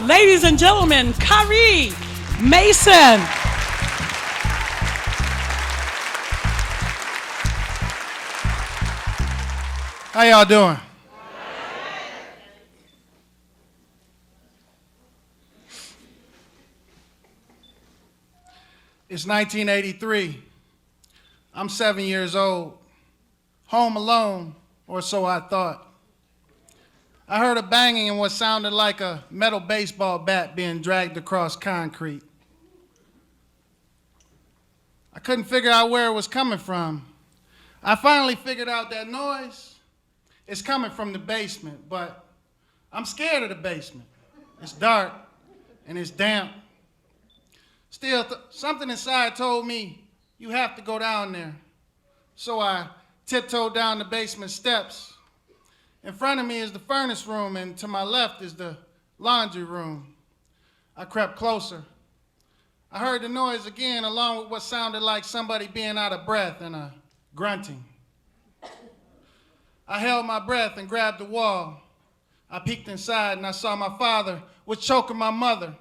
Ladies and gentlemen, Khary, Mason. How y'all doing? It's 1983. I'm 7 years old, home alone, or so I thought. I heard a banging in what sounded like a metal baseball bat being dragged across concrete. I couldn't figure out where it was coming from. I finally figured out that noise is coming from the basement, but I'm scared of the basement. It's dark and it's damp. Still, something inside told me, you have to go down there. So I tiptoed down the basement steps. In front of me is the furnace room, and to my left is the laundry room. I crept closer. I heard the noise again, along with what sounded like somebody being out of breath and a grunting. I held my breath and grabbed the wall. I peeked inside and I saw my father was choking my mother.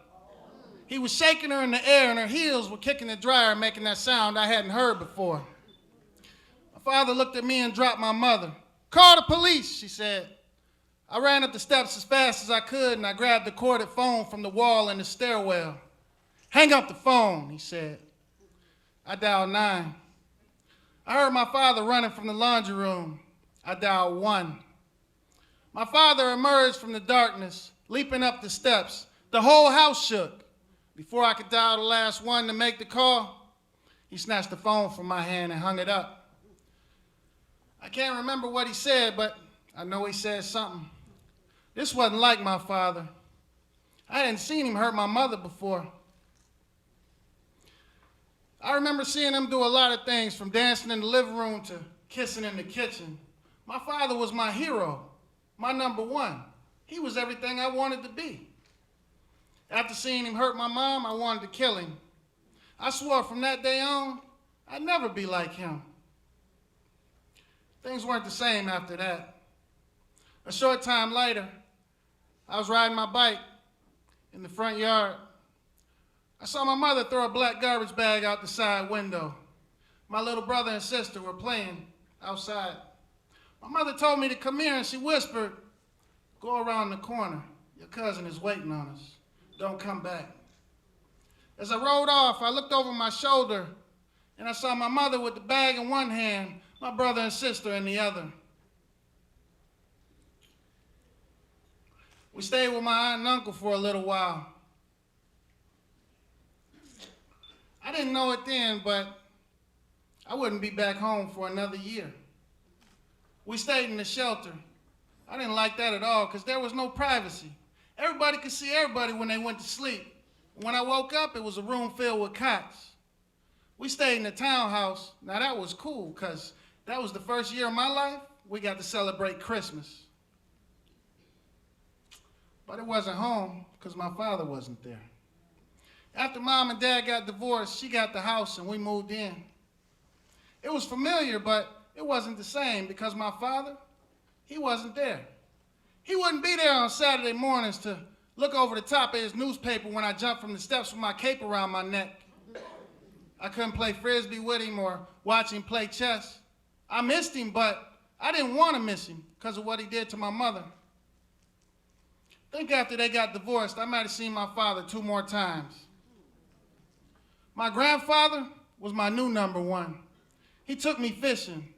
He was shaking her in the air and her heels were kicking the dryer, making that sound I hadn't heard before. My father looked at me and dropped my mother. "Call the police," she said. I ran up the steps as fast as I could and I grabbed the corded phone from the wall in the stairwell. "Hang up the phone," he said. I dialed 9. I heard my father running from the laundry room. I dialed 1. My father emerged from the darkness, leaping up the steps. The whole house shook. Before I could dial the last one to make the call, he snatched the phone from my hand and hung it up. I can't remember what he said, but I know he said something. This wasn't like my father. I hadn't seen him hurt my mother before. I remember seeing him do a lot of things, from dancing in the living room to kissing in the kitchen. My father was my hero, my number one. He was everything I wanted to be. After seeing him hurt my mom, I wanted to kill him. I swore from that day on, I'd never be like him. Things weren't the same after that. A short time later, I was riding my bike in the front yard. I saw my mother throw a black garbage bag out the side window. My little brother and sister were playing outside. My mother told me to come here and she whispered, "Go around the corner. Your cousin is waiting on us. Don't come back." As I rode off, I looked over my shoulder and I saw my mother with the bag in one hand, my brother and sister in the other. We stayed with my aunt and uncle for a little while. I didn't know it then, but I wouldn't be back home for another year. We stayed in the shelter. I didn't like that at all because there was no privacy. Everybody could see everybody when they went to sleep. When I woke up, it was a room filled with cots. We stayed in the townhouse. Now that was cool because that was the first year of my life we got to celebrate Christmas. But it wasn't home because my father wasn't there. After Mom and Dad got divorced, she got the house and we moved in. It was familiar, but it wasn't the same because my father, he wasn't there. He wouldn't be there on Saturday mornings to look over the top of his newspaper when I jumped from the steps with my cape around my neck. I couldn't play Frisbee with him or watch him play chess. I missed him, but I didn't want to miss him because of what he did to my mother. I think after they got divorced, I might have seen my father 2 more times. My grandfather was my new number one. He took me fishing,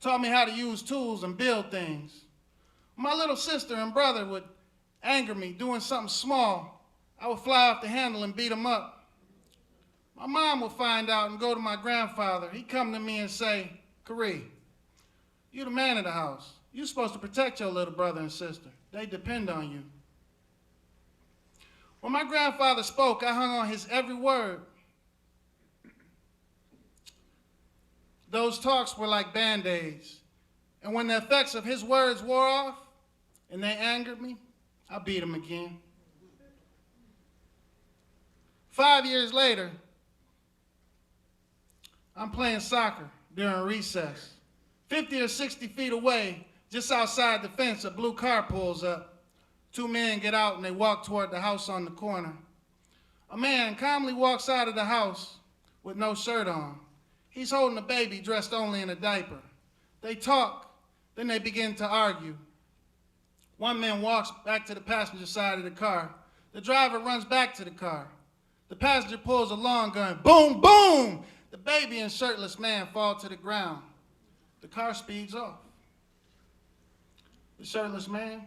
taught me how to use tools and build things. My little sister and brother would anger me doing something small. I would fly off the handle and beat them up. My mom would find out and go to my grandfather. He'd come to me and say, "Khary, you're the man of the house. You're supposed to protect your little brother and sister. They depend on you." When my grandfather spoke, I hung on his every word. Those talks were like Band-Aids. And when the effects of his words wore off and they angered me, I beat him again. 5 years later, I'm playing soccer during recess. 50 or 60 feet away, just outside the fence, a blue car pulls up. Two men get out and they walk toward the house on the corner. A man calmly walks out of the house with no shirt on. He's holding a baby dressed only in a diaper. They talk, then they begin to argue. One man walks back to the passenger side of the car. The driver runs back to the car. The passenger pulls a long gun. Boom, boom! The baby and shirtless man fall to the ground. The car speeds off. The shirtless man,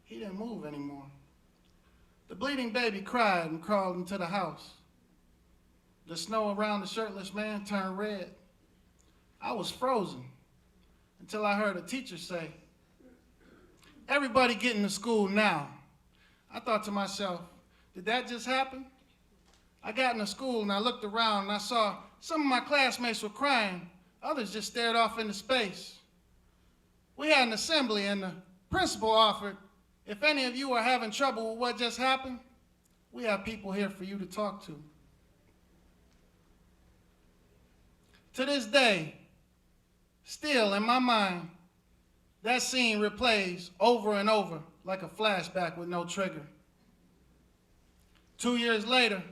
he didn't move anymore. The bleeding baby cried and crawled into the house. The snow around the shirtless man turned red. I was frozen until I heard a teacher say, "Everybody get into school now." I thought to myself, did that just happen? I got into school and I looked around and I saw some of my classmates were crying. Others just stared off into space. We had an assembly and the principal offered, if any of you are having trouble with what just happened, we have people here for you to talk to. To this day, still in my mind, that scene replays over and over like a flashback with no trigger. 2 years later,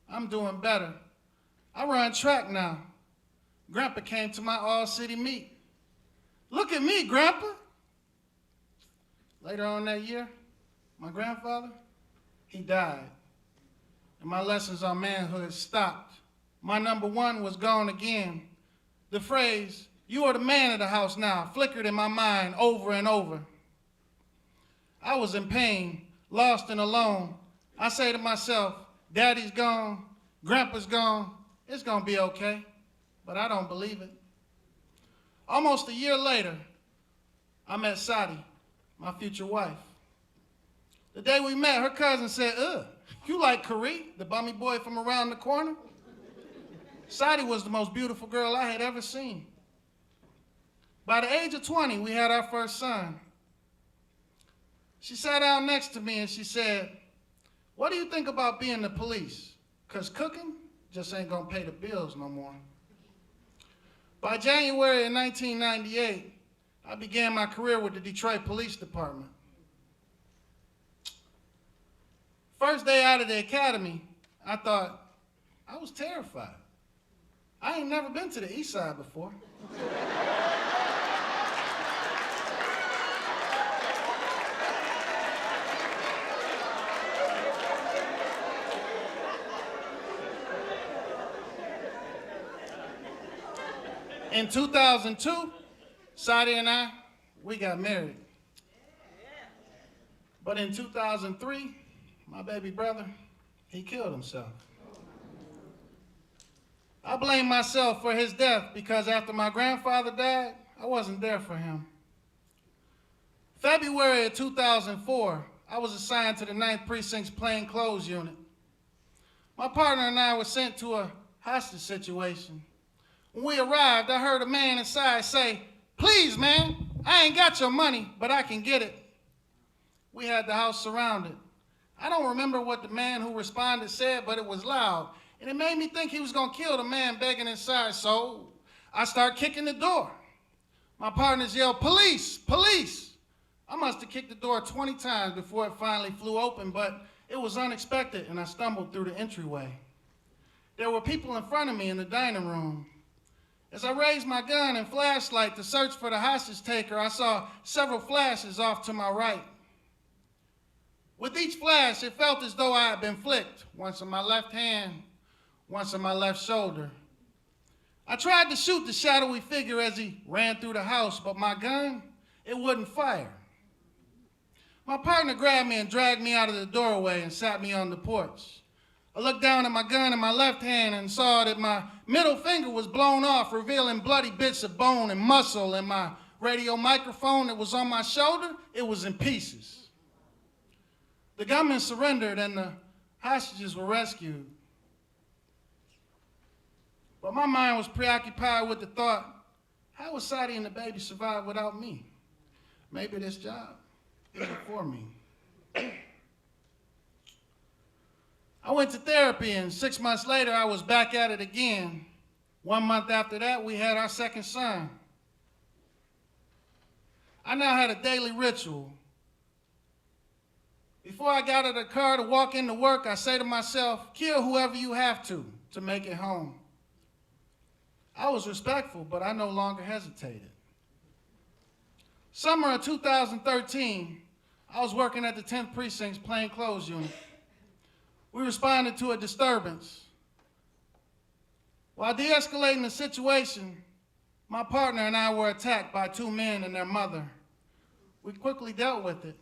I'm doing better. I run track now. Grandpa came to my all-city meet. "Look at me, Grandpa." Later on that year, my grandfather, he died. And my lessons on manhood stopped. My number one was gone again. The phrase, "You are the man of the house now," flickered in my mind over and over. I was in pain, lost and alone. I say to myself, Daddy's gone, Grandpa's gone, it's gonna be okay. But I don't believe it. Almost a year later, I met Sadi, my future wife. The day we met, her cousin said, "You like Khary, the bummy boy from around the corner?" Sadi was the most beautiful girl I had ever seen. By the age of 20, we had our first son. She sat down next to me and she said, "What do you think about being the police? 'Cause cooking just ain't gonna pay the bills no more." By January of 1998, I began my career with the Detroit Police Department. First day out of the academy, I thought, I was terrified. I ain't never been to the East Side before. In 2002, Sadi and I, we got married. But in 2003, my baby brother, he killed himself. I blame myself for his death because after my grandfather died, I wasn't there for him. February of 2004, I was assigned to the 9th Precinct's plainclothes unit. My partner and I were sent to a hostage situation. When we arrived, I heard a man inside say, "Please, man, I ain't got your money, but I can get it." We had the house surrounded. I don't remember what the man who responded said, but it was loud, and it made me think he was gonna kill the man begging inside, so I started kicking the door. My partners yelled, "Police, police!" I must have kicked the door 20 times before it finally flew open, but it was unexpected, and I stumbled through the entryway. There were people in front of me in the dining room. As I raised my gun and flashlight to search for the hostage taker, I saw several flashes off to my right. With each flash, it felt as though I had been flicked, once on my left hand, once on my left shoulder. I tried to shoot the shadowy figure as he ran through the house, but my gun, it wouldn't fire. My partner grabbed me and dragged me out of the doorway and sat me on the porch. I looked down at my gun in my left hand and saw that my middle finger was blown off, revealing bloody bits of bone and muscle, and my radio microphone that was on my shoulder, it was in pieces. The gunman surrendered and the hostages were rescued. But my mind was preoccupied with the thought, how would Sadi and the baby survive without me? Maybe this job isn't for me. I went to therapy, and 6 months later, I was back at it again. 1 month after that, we had our second son. I now had a daily ritual. Before I got out of the car to walk into work, I say to myself, kill whoever you have to make it home. I was respectful, but I no longer hesitated. Summer of 2013, I was working at the 10th Precinct's plainclothes unit. We responded to a disturbance. While de-escalating the situation, my partner and I were attacked by two men and their mother. We quickly dealt with it,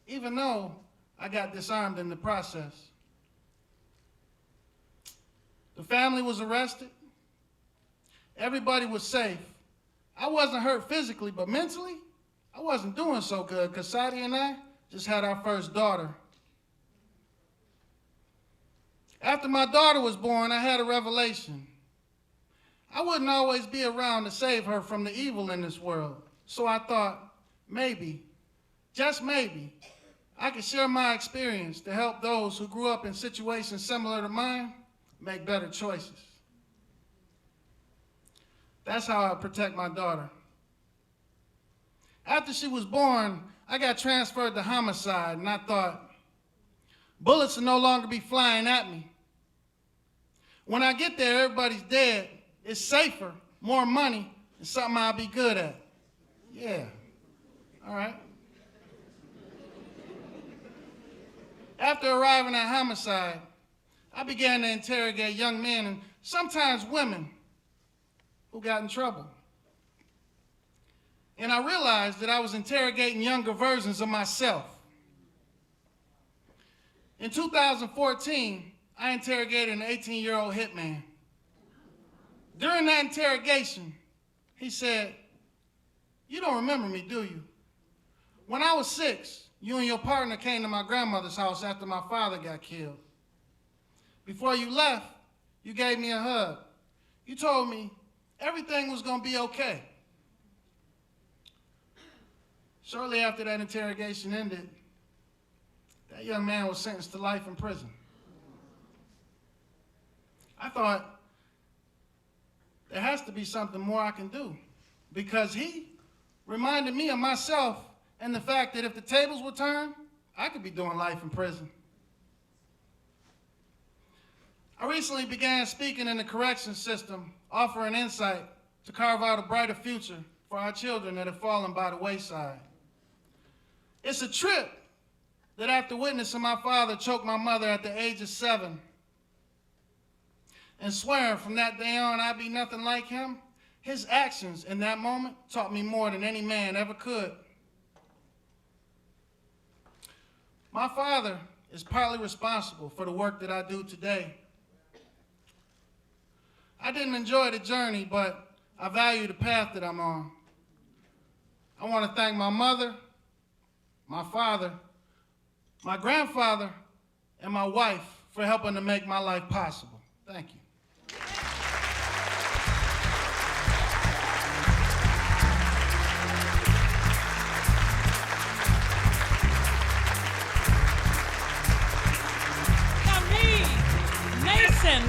even though I got disarmed in the process. The family was arrested. Everybody was safe. I wasn't hurt physically, but mentally, I wasn't doing so good because Khary and I just had our first daughter. After my daughter was born, I had a revelation. I wouldn't always be around to save her from the evil in this world. So I thought, maybe, just maybe, I could share my experience to help those who grew up in situations similar to mine make better choices. That's how I protect my daughter. After she was born, I got transferred to homicide, and I thought, bullets will no longer be flying at me. When I get there, everybody's dead. It's safer, more money, and something I'll be good at. Yeah, all right. After arriving at homicide, I began to interrogate young men and sometimes women who got in trouble. And I realized that I was interrogating younger versions of myself. In 2014, I interrogated an 18-year-old hitman. During that interrogation, he said, "You don't remember me, do you? When I was 6, you and your partner came to my grandmother's house after my father got killed. Before you left, you gave me a hug. You told me everything was going to be okay." Shortly after that interrogation ended, that young man was sentenced to life in prison. I thought, there has to be something more I can do, because he reminded me of myself and the fact that if the tables were turned, I could be doing life in prison. I recently began speaking in the corrections system, offering insight to carve out a brighter future for our children that have fallen by the wayside. It's a trip that after witnessing my father choke my mother at the age of 7 and swearing from that day on I'd be nothing like him, his actions in that moment taught me more than any man ever could. My father is partly responsible for the work that I do today. I didn't enjoy the journey, but I value the path that I'm on. I want to thank my mother, my father, my grandfather, and my wife for helping to make my life possible. Thank you.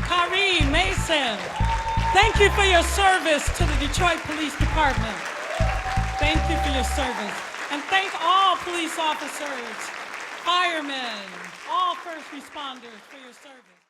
Khary Mason, thank you for your service to the Detroit Police Department. Thank you for your service. And thank all police officers, firemen, all first responders for your service.